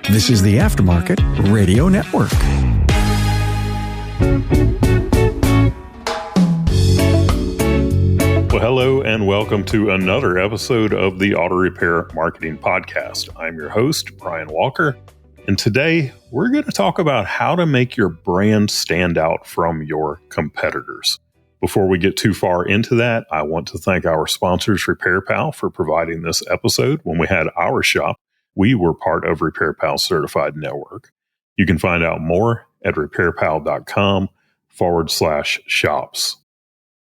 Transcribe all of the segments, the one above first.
This is the Aftermarket Radio Network. Well, hello and welcome to another episode of the Auto Repair Marketing Podcast. I'm your host, Brian Walker, and today we're going to talk about how to make your brand stand out from your competitors. Before we get too far into that, I want to thank our sponsors, RepairPal, for providing this episode. When we had our shop, we were part of RepairPal's certified network. You can find out more at repairpal.com/shops.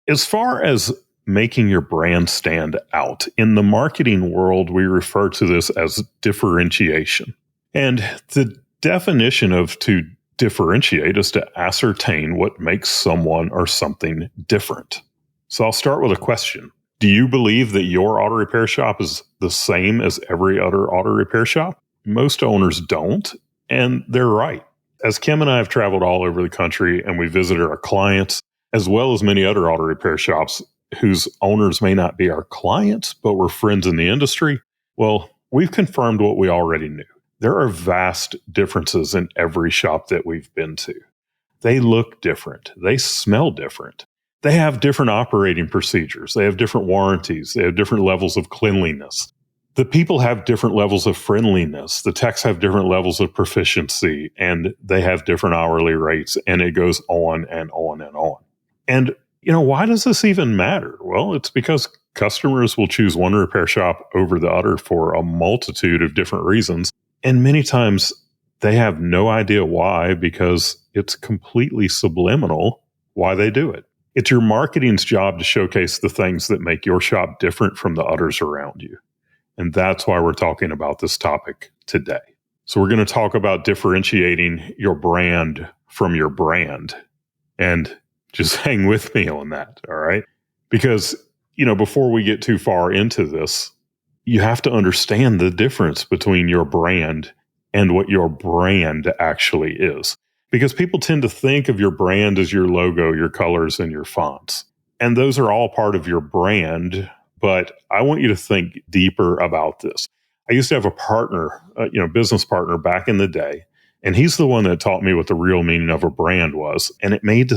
As far as making your brand stand out, in the marketing world, we refer to this as differentiation. And the definition of to differentiate is to ascertain what makes someone or something different. So I'll start with a question. Do you believe that your auto repair shop is the same as every other auto repair shop? Most owners don't, and they're right. As Kim and I have traveled all over the country and we visited our clients, as well as many other auto repair shops whose owners may not be our clients, but we're friends in the industry, well, we've confirmed what we already knew. There are vast differences in every shop that we've been to. They look different. They smell different. They have different operating procedures. They have different warranties. They have different levels of cleanliness. The people have different levels of friendliness. The techs have different levels of proficiency, and they have different hourly rates, and it goes on and on and on. And why does this even matter? Well, it's because customers will choose one repair shop over the other for a multitude of different reasons. And many times they have no idea why, because it's completely subliminal why they do it. It's your marketing's job to showcase the things that make your shop different from the others around you. And that's why we're talking about this topic today. So we're going to talk about differentiating your brand from your brand. And just hang with me on that, all right? Because, before we get too far into this, you have to understand the difference between your brand and what your brand actually is. Because people tend to think of your brand as your logo, your colors, and your fonts. And those are all part of your brand, but I want you to think deeper about this. I used to have a partner, business partner back in the day, and he's the one that taught me what the real meaning of a brand was. And it made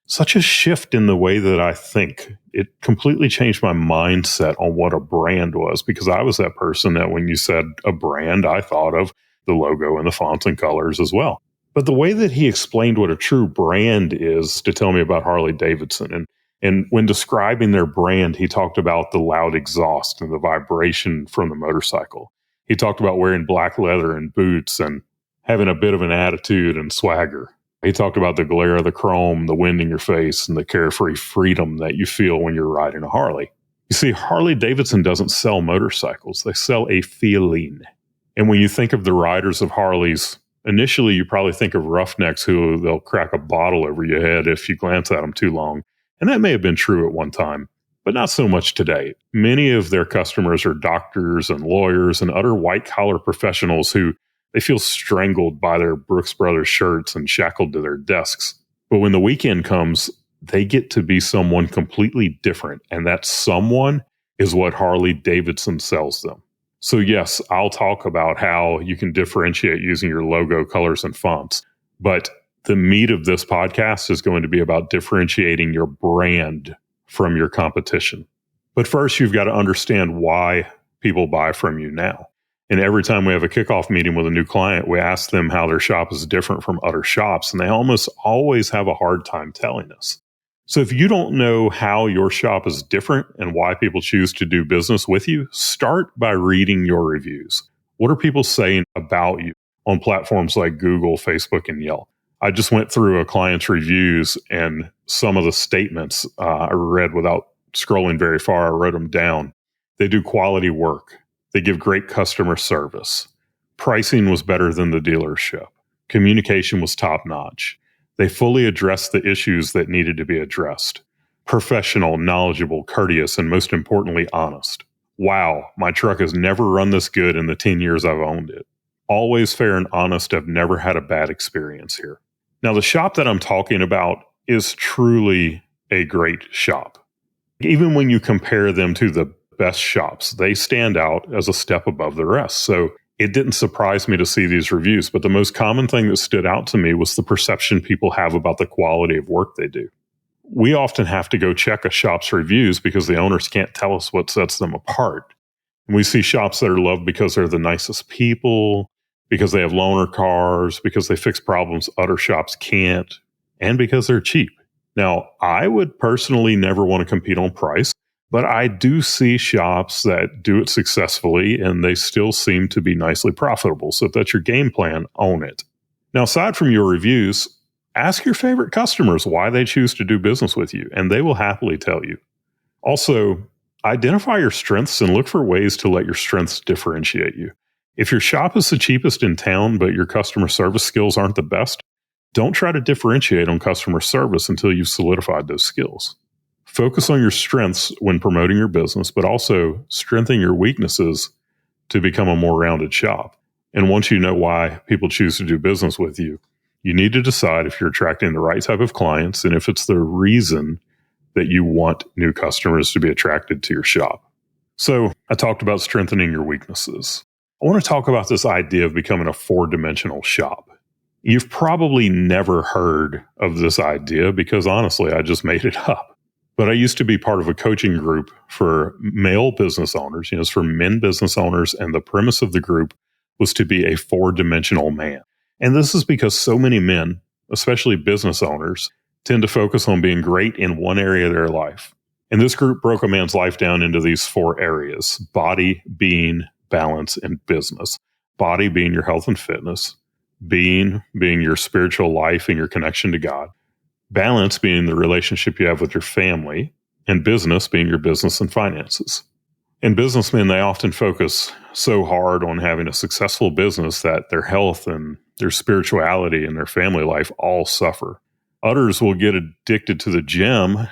such a shift in the way that I think. It completely changed my mindset on what a brand was, because I was that person that when you said a brand, I thought of the logo and the fonts and colors as well. But the way that he explained what a true brand is to tell me about Harley Davidson. And when describing their brand, he talked about the loud exhaust and the vibration from the motorcycle. He talked about wearing black leather and boots and having a bit of an attitude and swagger. He talked about the glare of the chrome, the wind in your face, and the carefree freedom that you feel when you're riding a Harley. You see, Harley Davidson doesn't sell motorcycles. They sell a feeling. And when you think of the riders of Harleys, initially you probably think of roughnecks who they'll crack a bottle over your head if you glance at them too long. And that may have been true at one time, but not so much today. Many of their customers are doctors and lawyers and other white-collar professionals who they feel strangled by their Brooks Brothers shirts and shackled to their desks. But when the weekend comes, they get to be someone completely different. And that someone is what Harley Davidson sells them. So yes, I'll talk about how you can differentiate using your logo, colors, and fonts. But the meat of this podcast is going to be about differentiating your brand from your competition. But first, you've got to understand why people buy from you now. And every time we have a kickoff meeting with a new client, we ask them how their shop is different from other shops, and they almost always have a hard time telling us. So if you don't know how your shop is different and why people choose to do business with you, start by reading your reviews. What are people saying about you on platforms like Google, Facebook, and Yelp? I just went through a client's reviews, and some of the statements I read without scrolling very far. I wrote them down. They do quality work. They give great customer service. Pricing was better than the dealership. Communication was top-notch. They fully addressed the issues that needed to be addressed. Professional, knowledgeable, courteous, and most importantly, honest. Wow, my truck has never run this good in the 10 years I've owned it. Always fair and honest. I've never had a bad experience here. Now, the shop that I'm talking about is truly a great shop. Even when you compare them to the best shops, they stand out as a step above the rest. So it didn't surprise me to see these reviews, but the most common thing that stood out to me was the perception people have about the quality of work they do. We often have to go check a shop's reviews because the owners can't tell us what sets them apart. And we see shops that are loved because they're the nicest people, because they have loaner cars, because they fix problems other shops can't, and because they're cheap. Now, I would personally never want to compete on price, but I do see shops that do it successfully and they still seem to be nicely profitable. So if that's your game plan, own it. Now, aside from your reviews, ask your favorite customers why they choose to do business with you, and they will happily tell you. Also, identify your strengths and look for ways to let your strengths differentiate you. If your shop is the cheapest in town, but your customer service skills aren't the best, don't try to differentiate on customer service until you've solidified those skills. Focus on your strengths when promoting your business, but also strengthen your weaknesses to become a more rounded shop. And once you know why people choose to do business with you, you need to decide if you're attracting the right type of clients and if it's the reason that you want new customers to be attracted to your shop. So I talked about strengthening your weaknesses. I want to talk about this idea of becoming a four-dimensional shop. You've probably never heard of this idea because honestly, I just made it up. But I used to be part of a coaching group for male business owners. It's for men business owners. And the premise of the group was to be a four-dimensional man. And this is because so many men, especially business owners, tend to focus on being great in one area of their life. And this group broke a man's life down into these four areas: body, being, balance, and business. Body being your health and fitness. Being your spiritual life and your connection to God. Balance being the relationship you have with your family. And business being your business and finances. And businessmen, they often focus so hard on having a successful business that their health and their spirituality and their family life all suffer. Others will get addicted to the gym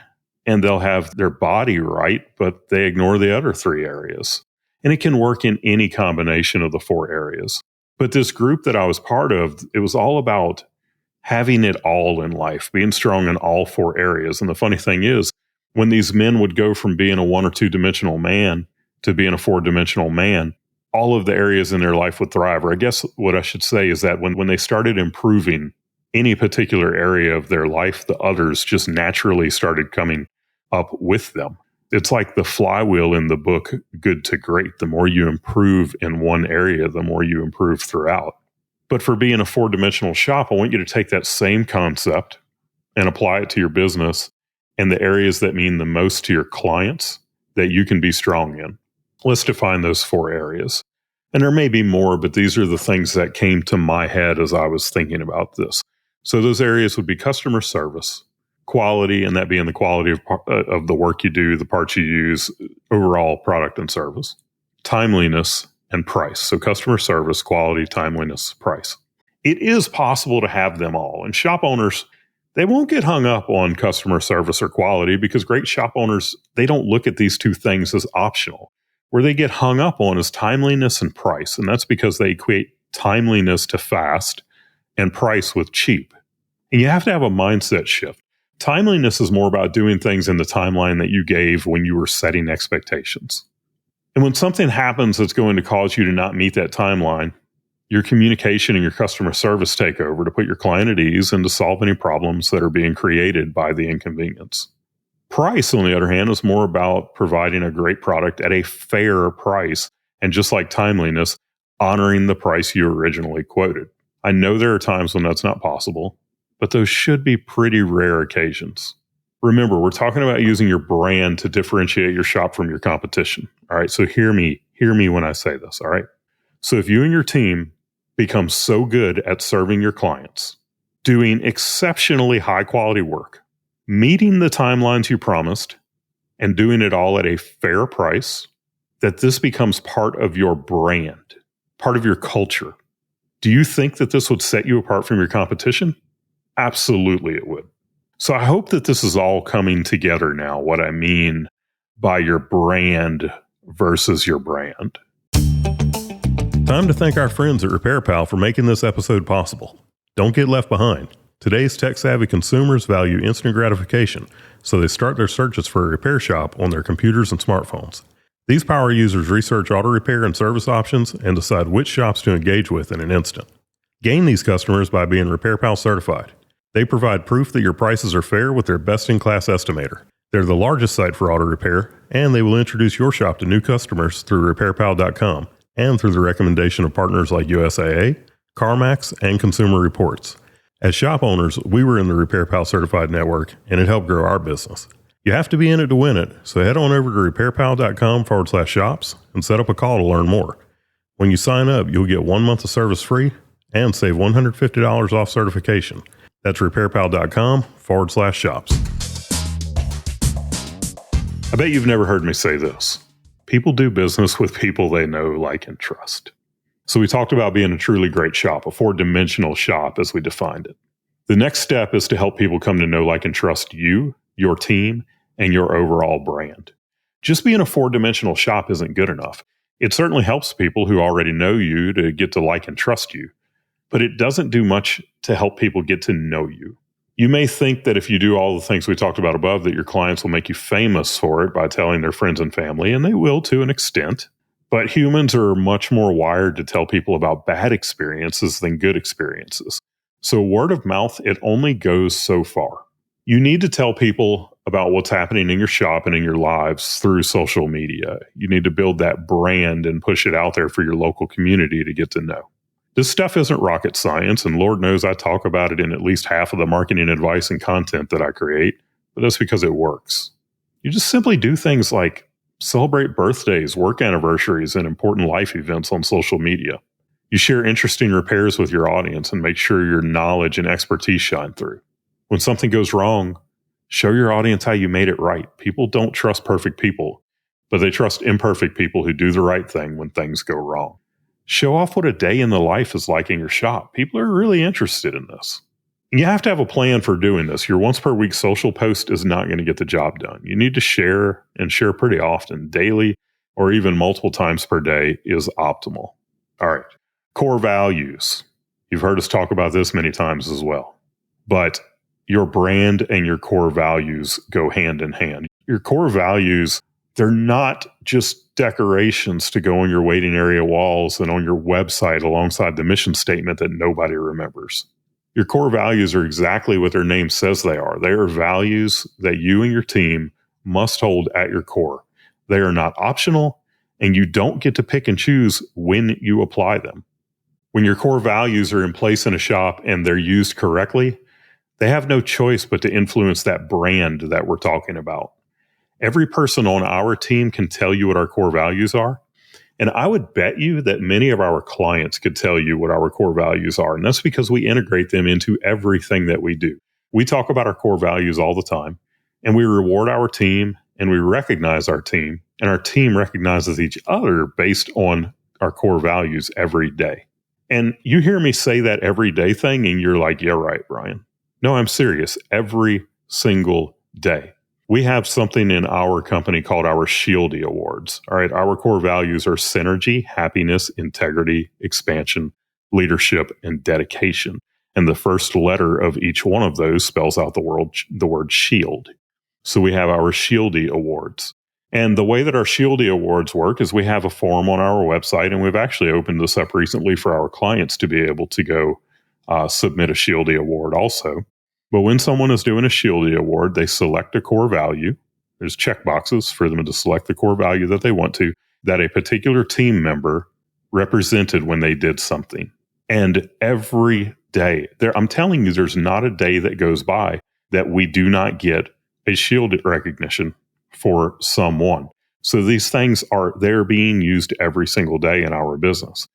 and they'll have their body right, but they ignore the other three areas. And it can work in any combination of the four areas. But this group that I was part of, it was all about having it all in life, being strong in all four areas. And the funny thing is, when these men would go from being a one or two dimensional man to being a four-dimensional man, all of the areas in their life would thrive. Or I guess what I should say is that when they started improving any particular area of their life, the others just naturally started coming up with them. It's like the flywheel in the book, Good to Great. The more you improve in one area, the more you improve throughout. But for being a four-dimensional shop, I want you to take that same concept and apply it to your business and the areas that mean the most to your clients that you can be strong in. Let's define those four areas. And there may be more, but these are the things that came to my head as I was thinking about this. So those areas would be customer service, quality, and that being the quality of the work you do, the parts you use, overall product and service, timeliness, and price. So customer service, quality, timeliness, price. It is possible to have them all. And shop owners, they won't get hung up on customer service or quality because great shop owners, they don't look at these two things as optional. Where they get hung up on is timeliness and price. And that's because they equate timeliness to fast and price with cheap. And you have to have a mindset shift. Timeliness is more about doing things in the timeline that you gave when you were setting expectations. And when something happens that's going to cause you to not meet that timeline, your communication and your customer service take over to put your client at ease and to solve any problems that are being created by the inconvenience. Price, on the other hand, is more about providing a great product at a fair price. And just like timeliness, honoring the price you originally quoted. I know there are times when that's not possible, but those should be pretty rare occasions. Remember, we're talking about using your brand to differentiate your shop from your competition. All right, so hear me when I say this, all right? So if you and your team become so good at serving your clients, doing exceptionally high quality work, meeting the timelines you promised, and doing it all at a fair price, that this becomes part of your brand, part of your culture. Do you think that this would set you apart from your competition? Absolutely it would. So I hope that this is all coming together now, what I mean by your brand versus your brand. Time to thank our friends at RepairPal for making this episode possible. Don't get left behind. Today's tech-savvy consumers value instant gratification, so they start their searches for a repair shop on their computers and smartphones. These power users research auto repair and service options and decide which shops to engage with in an instant. Gain these customers by being RepairPal certified. They provide proof that your prices are fair with their best-in-class estimator. They're the largest site for auto repair, and they will introduce your shop to new customers through RepairPal.com and through the recommendation of partners like USAA, CarMax, and Consumer Reports. As shop owners, we were in the RepairPal certified network, and it helped grow our business. You have to be in it to win it, so head on over to RepairPal.com/shops and set up a call to learn more. When you sign up, you'll get 1 month of service free and save $150 off certification. That's RepairPal.com/shops. I bet you've never heard me say this. People do business with people they know, like, and trust. So we talked about being a truly great shop, a four-dimensional shop as we defined it. The next step is to help people come to know, like, and trust you, your team, and your overall brand. Just being a four-dimensional shop isn't good enough. It certainly helps people who already know you to get to like and trust you, but it doesn't do much to help people get to know you. You may think that if you do all the things we talked about above, that your clients will make you famous for it by telling their friends and family, and they will to an extent. But humans are much more wired to tell people about bad experiences than good experiences. So word of mouth, it only goes so far. You need to tell people about what's happening in your shop and in your lives through social media. You need to build that brand and push it out there for your local community to get to know. This stuff isn't rocket science, and Lord knows I talk about it in at least half of the marketing advice and content that I create, but that's because it works. You just simply do things like celebrate birthdays, work anniversaries, and important life events on social media. You share interesting repairs with your audience and make sure your knowledge and expertise shine through. When something goes wrong, show your audience how you made it right. People don't trust perfect people, but they trust imperfect people who do the right thing when things go wrong. Show off what a day in the life is like in your shop. People are really interested in this. And you have to have a plan for doing this. Your once per week social post is not going to get the job done. You need to share, and share pretty often. Daily or even multiple times per day is optimal. All right. Core values. You've heard us talk about this many times as well. But your brand and your core values go hand in hand. Your core values, they're not just decorations to go on your waiting area walls and on your website alongside the mission statement that nobody remembers. Your core values are exactly what their name says they are. They are values that you and your team must hold at your core. They are not optional, and you don't get to pick and choose when you apply them. When your core values are in place in a shop and they're used correctly, they have no choice but to influence that brand that we're talking about. Every person on our team can tell you what our core values are. And I would bet you that many of our clients could tell you what our core values are. And that's because we integrate them into everything that we do. We talk about our core values all the time, and we reward our team, and we recognize our team, and our team recognizes each other based on our core values every day. And you hear me say that everyday thing, and you're like, yeah, right, Brian. No, I'm serious. Every single day. We have something in our company called our Shieldy Awards. All right. Our core values are synergy, happiness, integrity, expansion, leadership, and dedication. And the first letter of each one of those spells out the word shield. So we have our Shieldy Awards. And the way that our Shieldy Awards work is we have a form on our website, and we've actually opened this up recently for our clients to be able to go submit a Shieldy Award also. But when someone is doing a Shieldy Award, they select a core value. There's checkboxes for them to select the core value that they want to, that a particular team member represented when they did something. And every day, I'm telling you, there's not a day that goes by that we do not get a shield recognition for someone. So these things they're being used every single day in our business.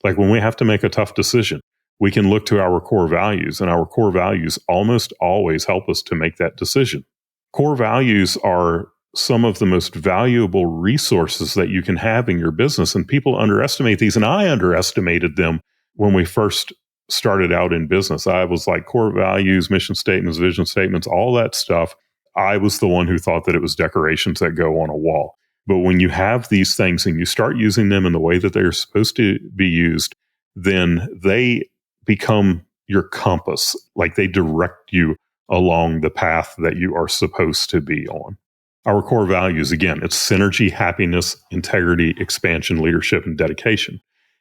Like when we have to make a tough decision, we can look to our core values, and our core values almost always help us to make that decision. Core values are some of the most valuable resources that you can have in your business, and people underestimate these, and I underestimated them when we first started out in business. I was like, core values, mission statements, vision statements, all that stuff. I was the one who thought that it was decorations that go on a wall. But when you have these things and you start using them in the way that they're supposed to be used, then they become your compass, like they direct you along the path that you are supposed to be on. Our core values, again, it's synergy, happiness, integrity, expansion, leadership, and dedication.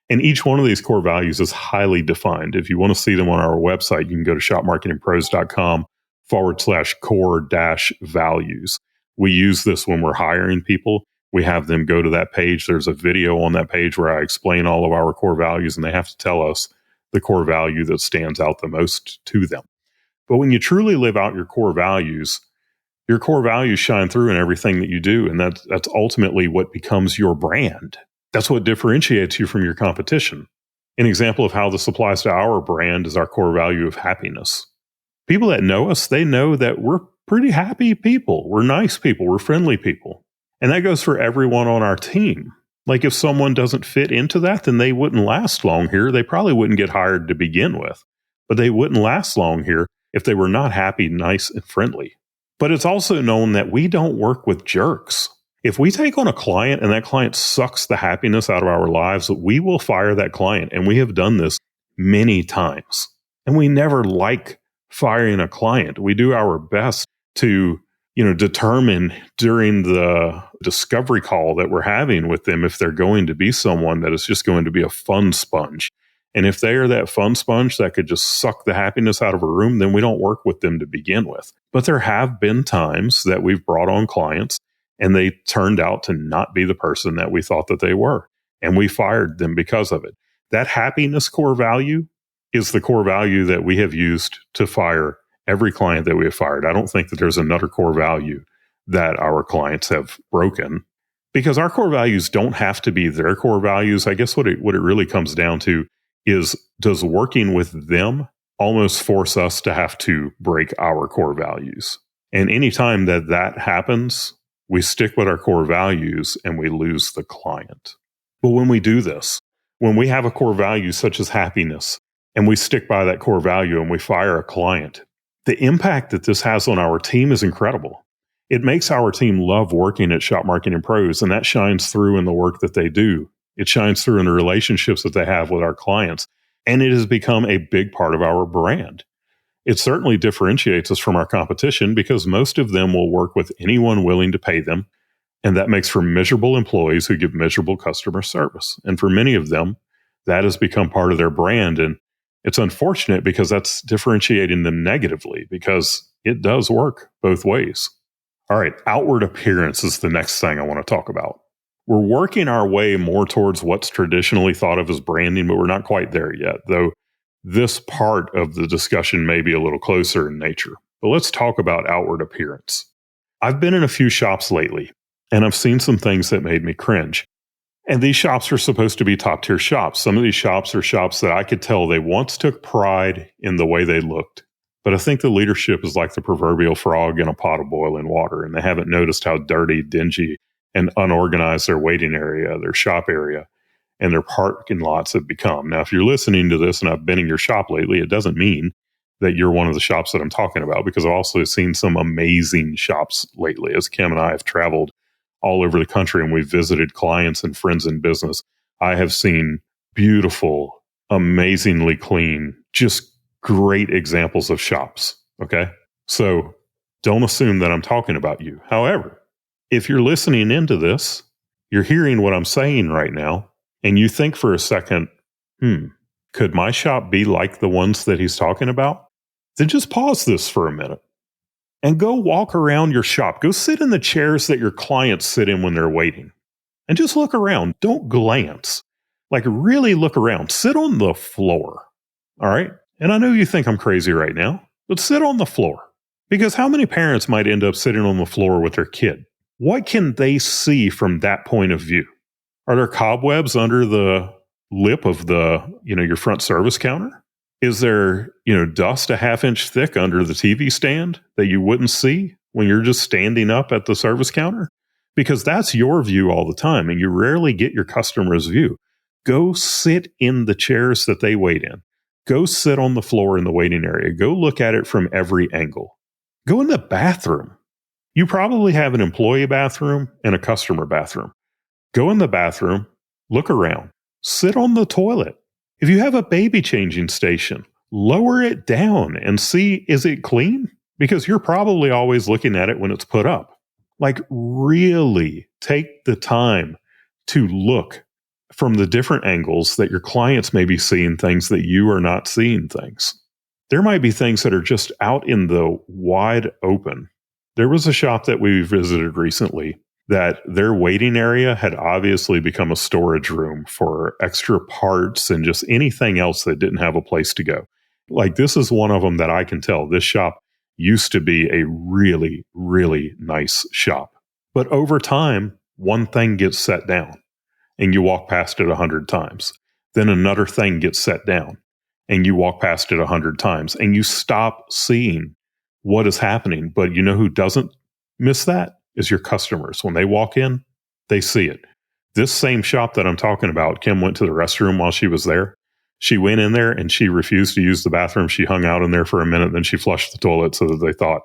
And each one of these core values is highly defined. If you want to see them on our website, you can go to shopmarketingpros.com/core-values. We use this when we're hiring people. We have them go to that page. There's a video on that page where I explain all of our core values, and they have to tell us the core value that stands out the most to them. But when you truly live out your core values shine through in everything that you do. And that's ultimately what becomes your brand. That's what differentiates you from your competition. An example of how this applies to our brand is our core value of happiness. People that know us, they know that we're pretty happy people. We're nice people. We're friendly people. And that goes for everyone on our team. Like if someone doesn't fit into that, then they wouldn't last long here. They probably wouldn't get hired to begin with, but they wouldn't last long here if they were not happy, nice, and friendly. But it's also known that we don't work with jerks. If we take on a client and that client sucks the happiness out of our lives, we will fire that client. And we have done this many times. And we never like firing a client. We do our best to, determine during the discovery call that we're having with them if they're going to be someone that is just going to be a fun sponge. And if they are that fun sponge that could just suck the happiness out of a room, then we don't work with them to begin with. But there have been times that we've brought on clients and they turned out to not be the person that we thought that they were. And we fired them because of it. That happiness core value is the core value that we have used to fire every client that we have fired. I don't think that there's another core value that our clients have broken, because our core values don't have to be their core values. I guess what it really comes down to is, does working with them almost force us to have to break our core values? And anytime that happens, we stick with our core values and we lose the client. But when we do this, when we have a core value such as happiness, and we stick by that core value and we fire a client, the impact that this has on our team is incredible. It makes our team love working at Shop Marketing Pros, and that shines through in the work that they do. It shines through in the relationships that they have with our clients, and it has become a big part of our brand. It certainly differentiates us from our competition because most of them will work with anyone willing to pay them, and that makes for miserable employees who give miserable customer service. And for many of them, that has become part of their brand, and it's unfortunate because that's differentiating them negatively, because it does work both ways. All right, outward appearance is the next thing I want to talk about. We're working our way more towards what's traditionally thought of as branding, but we're not quite there yet, though this part of the discussion may be a little closer in nature. But let's talk about outward appearance. I've been in a few shops lately, and I've seen some things that made me cringe. And these shops are supposed to be top-tier shops. Some of these shops are shops that I could tell they once took pride in the way they looked. But I think the leadership is like the proverbial frog in a pot of boiling water, and they haven't noticed how dirty, dingy, and unorganized their waiting area, their shop area, and their parking lots have become. Now, if you're listening to this and I've been in your shop lately, it doesn't mean that you're one of the shops that I'm talking about, because I've also seen some amazing shops lately. As Kim and I have traveled all over the country and we've visited clients and friends in business, I have seen beautiful, amazingly clean, just great examples of shops. Okay. So don't assume that I'm talking about you. However, if you're listening into this, you're hearing what I'm saying right now, and you think for a second, could my shop be like the ones that he's talking about? Then just pause this for a minute and go walk around your shop. Go sit in the chairs that your clients sit in when they're waiting, and just look around. Don't glance. Like, really look around. Sit on the floor. All right. And I know you think I'm crazy right now, but sit on the floor. Because how many parents might end up sitting on the floor with their kid? What can they see from that point of view? Are there cobwebs under the lip of your front service counter? Is there, dust a half-inch thick under the TV stand that you wouldn't see when you're just standing up at the service counter? Because that's your view all the time, and you rarely get your customer's view. Go sit in the chairs that they wait in. Go sit on the floor in the waiting area. Go look at it from every angle. Go in the bathroom. You probably have an employee bathroom and a customer bathroom. Go in the bathroom, look around, sit on the toilet. If you have a baby changing station, lower it down and see, is it clean? Because you're probably always looking at it when it's put up. Like, really take the time to look from the different angles that your clients may be seeing things that you are not seeing things. There might be things that are just out in the wide open. There was a shop that we visited recently that their waiting area had obviously become a storage room for extra parts and just anything else that didn't have a place to go. Like, this is one of them that I can tell this shop used to be a really, really nice shop. But over time, one thing gets set down and you walk past it 100 times. Then another thing gets set down and you walk past it 100 times and you stop seeing what is happening. But you know who doesn't miss that? Is your customers. When they walk in, they see it. This same shop that I'm talking about, Kim went to the restroom while she was there. She went in there and she refused to use the bathroom. She hung out in there for a minute, then she flushed the toilet so that they thought,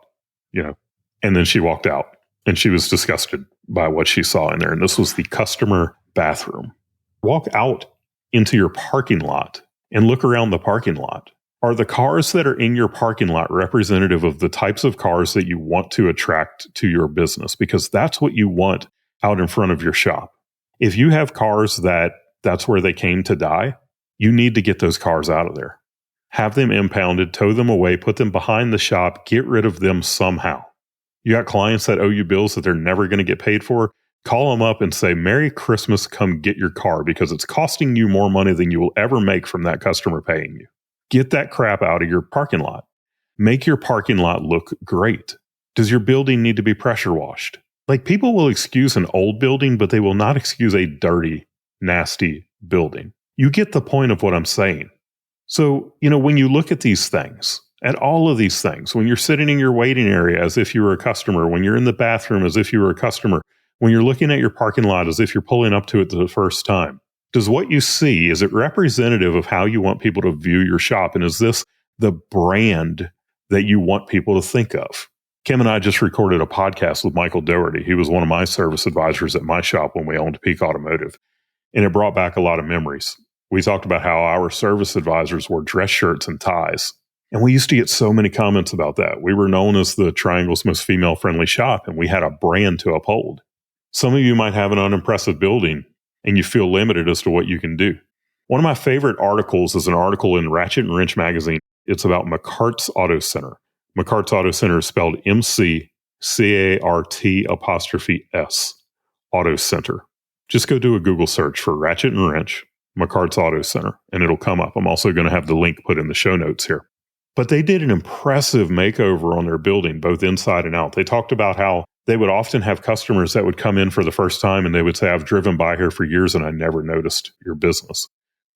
and then she walked out and she was disgusted by what she saw in there. And this was the customer bathroom. Walk out into your parking lot and look around the parking lot. Are the cars that are in your parking lot representative of the types of cars that you want to attract to your business? Because that's what you want out in front of your shop. If you have cars that's where they came to die, you need to get those cars out of there. Have them impounded, tow them away, put them behind the shop, get rid of them somehow. You got clients that owe you bills that they're never going to get paid for. Call them up and say, Merry Christmas, come get your car, because it's costing you more money than you will ever make from that customer paying you. Get that crap out of your parking lot. Make your parking lot look great. Does your building need to be pressure washed? Like, people will excuse an old building, but they will not excuse a dirty, nasty building. You get the point of what I'm saying. So, when you look at these things, at all of these things, when you're sitting in your waiting area as if you were a customer, when you're in the bathroom as if you were a customer, when you're looking at your parking lot as if you're pulling up to it the first time, does what you see, is it representative of how you want people to view your shop? And is this the brand that you want people to think of? Kim and I just recorded a podcast with Michael Doherty. He was one of my service advisors at my shop when we owned Peak Automotive. And it brought back a lot of memories. We talked about how our service advisors wore dress shirts and ties. And we used to get so many comments about that. We were known as the Triangle's most female-friendly shop, and we had a brand to uphold. Some of you might have an unimpressive building, and you feel limited as to what you can do. One of my favorite articles is an article in Ratchet and Wrench magazine. It's about McCart's Auto Center. McCart's Auto Center is spelled McCart''S, Auto Center. Just go do a Google search for Ratchet and Wrench, McCart's Auto Center, and it'll come up. I'm also going to have the link put in the show notes here. But they did an impressive makeover on their building, both inside and out. They talked about how they would often have customers that would come in for the first time and they would say, I've driven by here for years and I never noticed your business.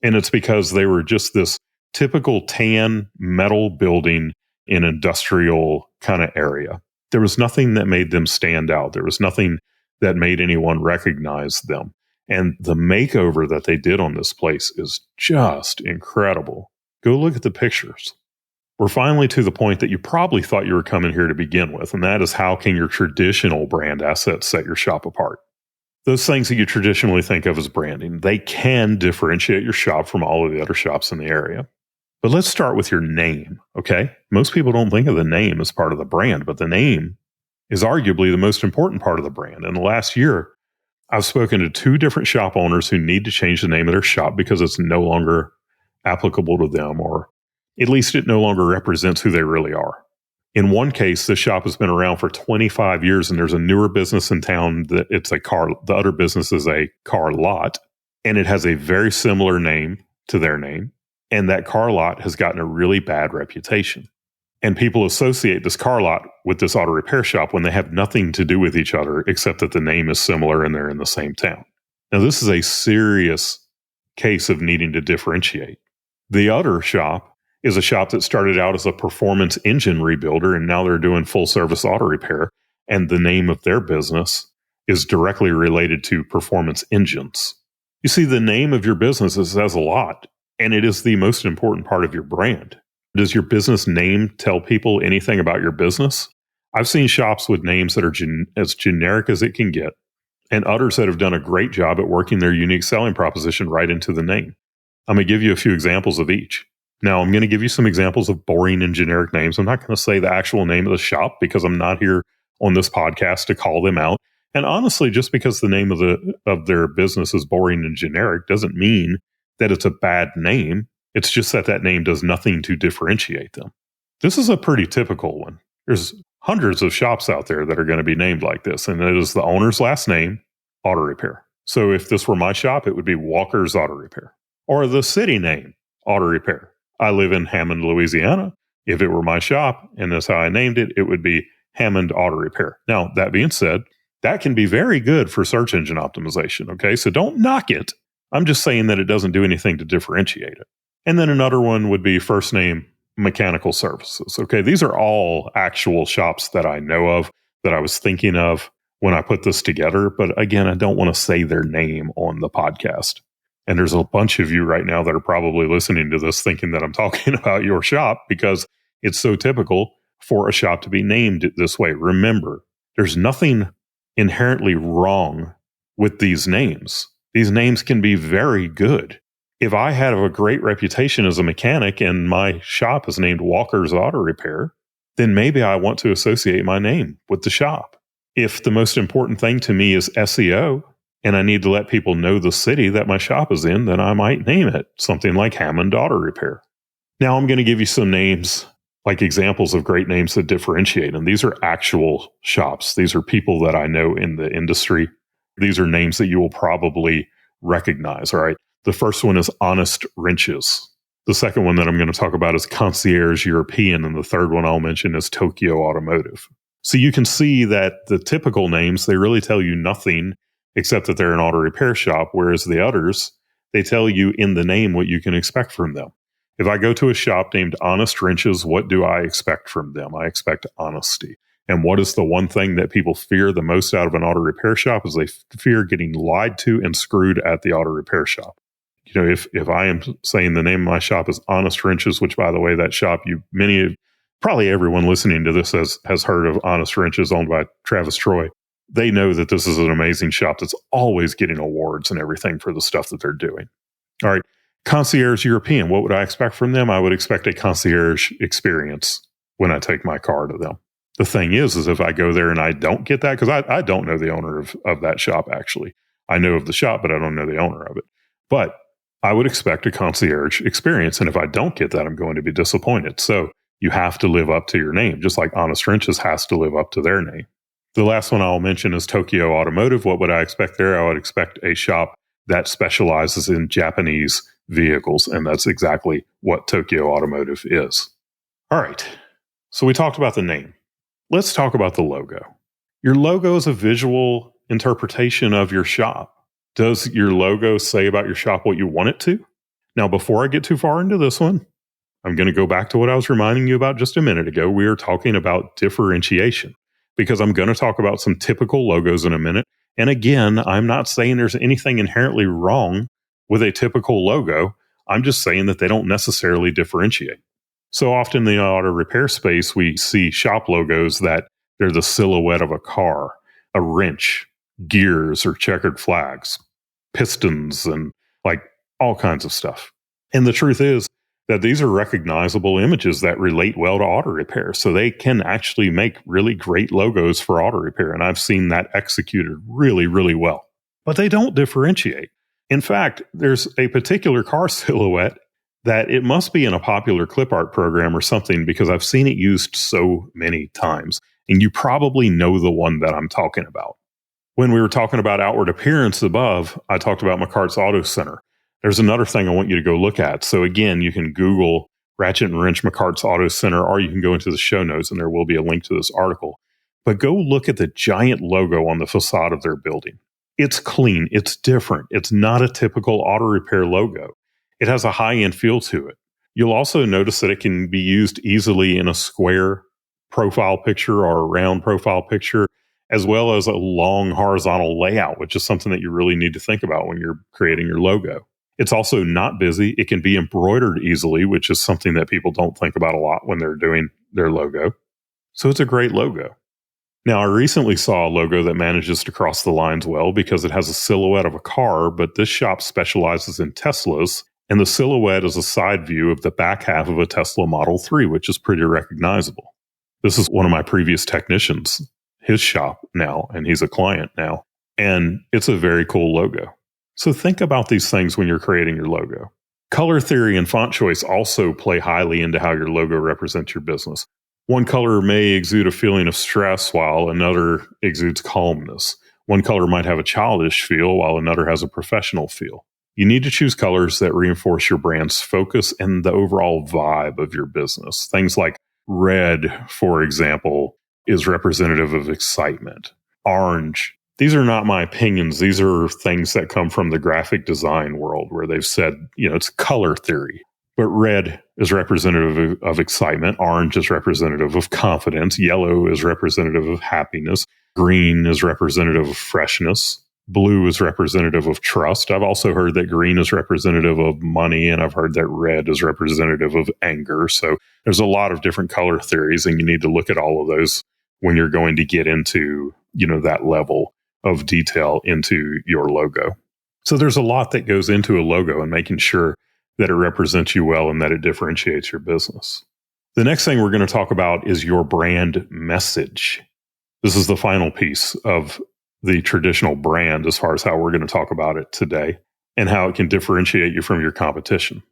And it's because they were just this typical tan metal building in industrial kind of area. There was nothing that made them stand out. There was nothing that made anyone recognize them. And the makeover that they did on this place is just incredible. Go look at the pictures. We're finally to the point that you probably thought you were coming here to begin with, and that is, how can your traditional brand assets set your shop apart? Those things that you traditionally think of as branding, they can differentiate your shop from all of the other shops in the area. But let's start with your name, okay? Most people don't think of the name as part of the brand, but the name is arguably the most important part of the brand. In the last year, I've spoken to 2 different shop owners who need to change the name of their shop because it's no longer applicable to them, or at least it no longer represents who they really are. In one case, this shop has been around for 25 years and there's a newer business in town that the other business is a car lot, and it has a very similar name to their name. And that car lot has gotten a really bad reputation. And people associate this car lot with this auto repair shop when they have nothing to do with each other except that the name is similar and they're in the same town. Now, this is a serious case of needing to differentiate. The other shop is a shop that started out as a performance engine rebuilder, and now they're doing full service auto repair. And the name of their business is directly related to performance engines. You see, the name of your business says a lot, and it is the most important part of your brand. Does your business name tell people anything about your business? I've seen shops with names that are as generic as it can get, and others that have done a great job at working their unique selling proposition right into the name. I'm going to give you a few examples of each. Now, I'm going to give you some examples of boring and generic names. I'm not going to say the actual name of the shop because I'm not here on this podcast to call them out. And honestly, just because the name of their business is boring and generic doesn't mean that it's a bad name. It's just that name does nothing to differentiate them. This is a pretty typical one. There's hundreds of shops out there that are going to be named like this, and it is the owner's last name, Auto Repair. So if this were my shop, it would be Walker's Auto Repair. Or the city name, Auto Repair. I live in Hammond, Louisiana. If it were my shop, and that's how I named it, it would be Hammond Auto Repair. Now, that being said, that can be very good for search engine optimization, okay? So don't knock it. I'm just saying that it doesn't do anything to differentiate it. And then another one would be first name Mechanical Services, okay? These are all actual shops that I know of, that I was thinking of when I put this together. But again, I don't want to say their name on the podcast. And there's a bunch of you right now that are probably listening to this thinking that I'm talking about your shop because it's so typical for a shop to be named this way. Remember, there's nothing inherently wrong with these names. These names can be very good. If I had a great reputation as a mechanic and my shop is named Walker's Auto Repair, then maybe I want to associate my name with the shop. If the most important thing to me is SEO and I need to let people know the city that my shop is in, then I might name it something like Hammond Auto Repair. Now I'm going to give you some names, like examples of great names that differentiate. And these are actual shops. These are people that I know in the industry. These are names that you will probably recognize. All right. The first one is Honest Wrenches. The second one that I'm going to talk about is Concierge European. And the third one I'll mention is Tokyo Automotive. So you can see that the typical names, they really tell you nothing except that they're an auto repair shop. Whereas the others, they tell you in the name what you can expect from them. If I go to a shop named Honest Wrenches, what do I expect from them? I expect honesty. And what is the one thing that people fear the most out of an auto repair shop is they fear getting lied to and screwed at the auto repair shop. You know, if I am saying the name of my shop is Honest Wrenches, which by the way, that shop, probably everyone listening to this has heard of Honest Wrenches owned by Travis Troy. They know that this is an amazing shop that's always getting awards and everything for the stuff that they're doing. All right. Concierge European. What would I expect from them? I would expect a concierge experience when I take my car to them. The thing is if I go there and I don't get that, because I don't know the owner of that shop, actually. I know of the shop, but I don't know the owner of it. But I would expect a concierge experience. And if I don't get that, I'm going to be disappointed. So you have to live up to your name, just like Honest Wrenches has to live up to their name. The last one I'll mention is Tokyo Automotive. What would I expect there? I would expect a shop that specializes in Japanese vehicles. And that's exactly what Tokyo Automotive is. All right. So we talked about the name. Let's talk about the logo. Your logo is a visual interpretation of your shop. Does your logo say about your shop what you want it to? Now, before I get too far into this one, I'm going to go back to what I was reminding you about just a minute ago. We are talking about differentiation because I'm going to talk about some typical logos in a minute. And again, I'm not saying there's anything inherently wrong with a typical logo. I'm just saying that they don't necessarily differentiate. So often in the auto repair space, we see shop logos that they're the silhouette of a car, a wrench, gears or checkered flags, pistons, and like all kinds of stuff. And the truth is that these are recognizable images that relate well to auto repair. So they can actually make really great logos for auto repair. And I've seen that executed really, really well. But they don't differentiate. In fact, there's a particular car silhouette that it must be in a popular clip art program or something because I've seen it used so many times. And you probably know the one that I'm talking about. When we were talking about outward appearance above, I talked about McCart's Auto Center. There's another thing I want you to go look at. So again, you can Google Ratchet and Wrench McCart's Auto Center, or you can go into the show notes and there will be a link to this article. But go look at the giant logo on the facade of their building. It's clean. It's different. It's not a typical auto repair logo. It has a high-end feel to it. You'll also notice that it can be used easily in a square profile picture or a round profile picture, as well as a long horizontal layout, which is something that you really need to think about when you're creating your logo. It's also not busy. It can be embroidered easily, which is something that people don't think about a lot when they're doing their logo. So it's a great logo. Now, I recently saw a logo that manages to cross the lines well because it has a silhouette of a car, but this shop specializes in Teslas, and the silhouette is a side view of the back half of a Tesla Model 3, which is pretty recognizable. This is one of my previous technicians. his shop now, and he's a client now. And it's a very cool logo. So think about these things when you're creating your logo. Color theory and font choice also play highly into how your logo represents your business. One color may exude a feeling of stress while another exudes calmness. One color might have a childish feel while another has a professional feel. You need to choose colors that reinforce your brand's focus and the overall vibe of your business. Things like red, for example, is representative of excitement. Orange. These are not my opinions. These are things that come from the graphic design world where they've said, it's color theory. But red is representative of excitement. Orange is representative of confidence. Yellow is representative of happiness. Green is representative of freshness. Blue is representative of trust. I've also heard that green is representative of money, and I've heard that red is representative of anger. So there's a lot of different color theories, and you need to look at all of those when you're going to get into, that level of detail into your logo. So there's a lot that goes into a logo and making sure that it represents you well and that it differentiates your business. The next thing we're going to talk about is your brand message. This is the final piece of the traditional brand as far as how we're going to talk about it today and how it can differentiate you from your competition.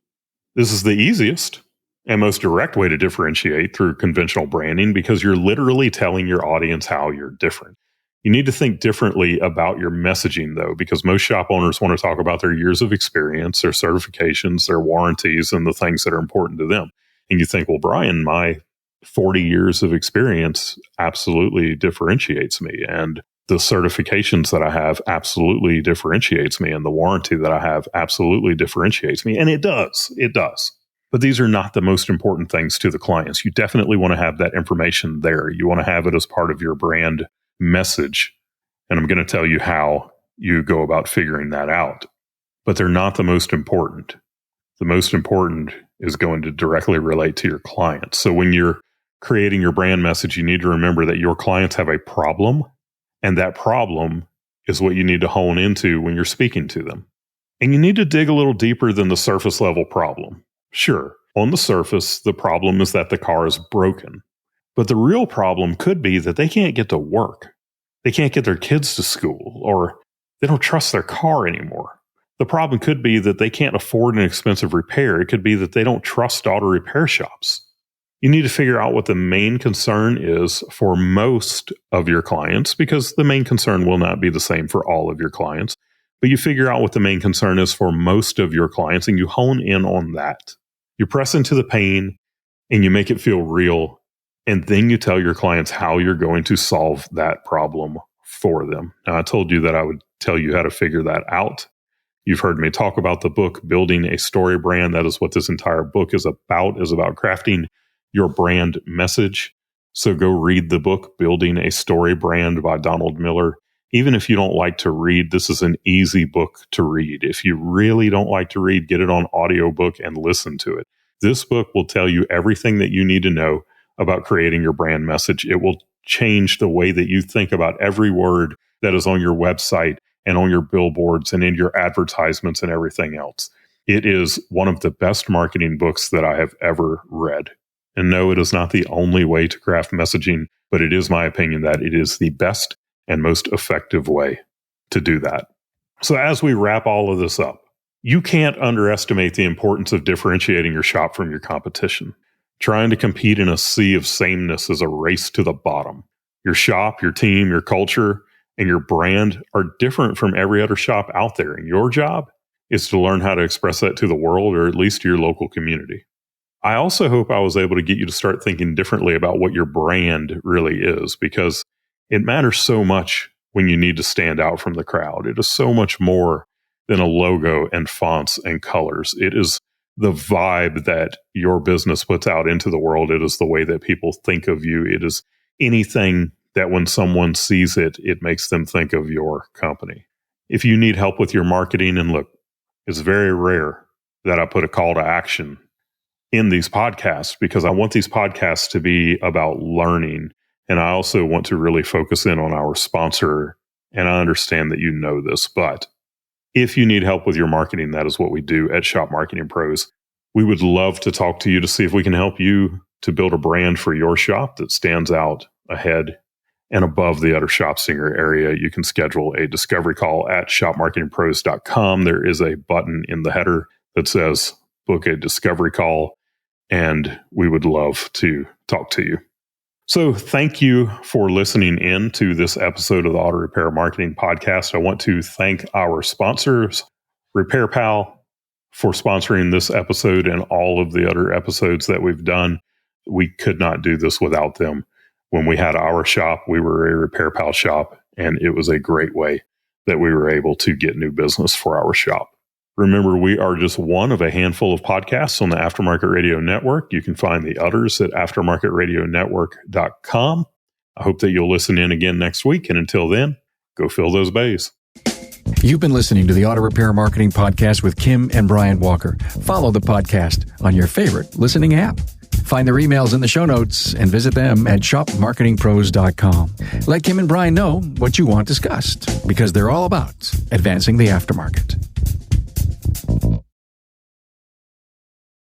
This is the easiest and most direct way to differentiate through conventional branding because you're literally telling your audience how you're different. You need to think differently about your messaging, though, because most shop owners want to talk about their years of experience, their certifications, their warranties, and the things that are important to them. And you think, well, Brian, my 40 years of experience absolutely differentiates me. And the certifications that I have absolutely differentiates me. And the warranty that I have absolutely differentiates me. And it does. It does. But these are not the most important things to the clients. You definitely want to have that information there. You want to have it as part of your brand message. And I'm going to tell you how you go about figuring that out. But they're not the most important. The most important is going to directly relate to your clients. So when you're creating your brand message, you need to remember that your clients have a problem, and that problem is what you need to hone into when you're speaking to them. And you need to dig a little deeper than the surface level problem. Sure, on the surface, the problem is that the car is broken. But the real problem could be that they can't get to work. They can't get their kids to school, or they don't trust their car anymore. The problem could be that they can't afford an expensive repair. It could be that they don't trust auto repair shops. You need to figure out what the main concern is for most of your clients, because the main concern will not be the same for all of your clients. But you figure out what the main concern is for most of your clients, and you hone in on that. You press into the pain, and you make it feel real. And then you tell your clients how you're going to solve that problem for them. Now, I told you that I would tell you how to figure that out. You've heard me talk about the book, Building a Story Brand. That is what this entire book is about crafting your brand message. So go read the book, Building a Story Brand by Donald Miller. Even if you don't like to read, this is an easy book to read. If you really don't like to read, get it on audiobook and listen to it. This book will tell you everything that you need to know about creating your brand message. It will change the way that you think about every word that is on your website and on your billboards and in your advertisements and everything else. It is one of the best marketing books that I have ever read. And no, it is not the only way to craft messaging, but it is my opinion that it is the best and most effective way to do that. So as we wrap all of this up, you can't underestimate the importance of differentiating your shop from your competition. Trying to compete in a sea of sameness is a race to the bottom. Your shop, your team, your culture, and your brand are different from every other shop out there. And your job is to learn how to express that to the world, or at least to your local community. I also hope I was able to get you to start thinking differently about what your brand really is, because it matters so much when you need to stand out from the crowd. It is so much more than a logo and fonts and colors. It is the vibe that your business puts out into the world. It is the way that people think of you. It is anything that when someone sees it, it makes them think of your company. If you need help with your marketing, and look, it's very rare that I put a call to action in these podcasts, because I want these podcasts to be about learning. And I also want to really focus in on our sponsor. And I understand that you know this, but if you need help with your marketing, that is what we do at Shop Marketing Pros. We would love to talk to you to see if we can help you to build a brand for your shop that stands out ahead And above the Utter Shop Singer area, you can schedule a discovery call at shopmarketingpros.com. There is a button in the header that says book a discovery call, and we would love to talk to you. So thank you for listening in to this episode of the Auto Repair Marketing Podcast. I want to thank our sponsors, RepairPal, for sponsoring this episode and all of the other episodes that we've done. We could not do this without them. When we had our shop, we were a RepairPal shop, and it was a great way that we were able to get new business for our shop. Remember, we are just one of a handful of podcasts on the Aftermarket Radio Network. You can find the others at aftermarketradionetwork.com. I hope that you'll listen in again next week. And until then, go fill those bays. You've been listening to the Auto Repair Marketing Podcast with Kim and Brian Walker. Follow the podcast on your favorite listening app. Find their emails in the show notes and visit them at shopmarketingpros.com. Let Kim and Brian know what you want discussed, because they're all about advancing the aftermarket.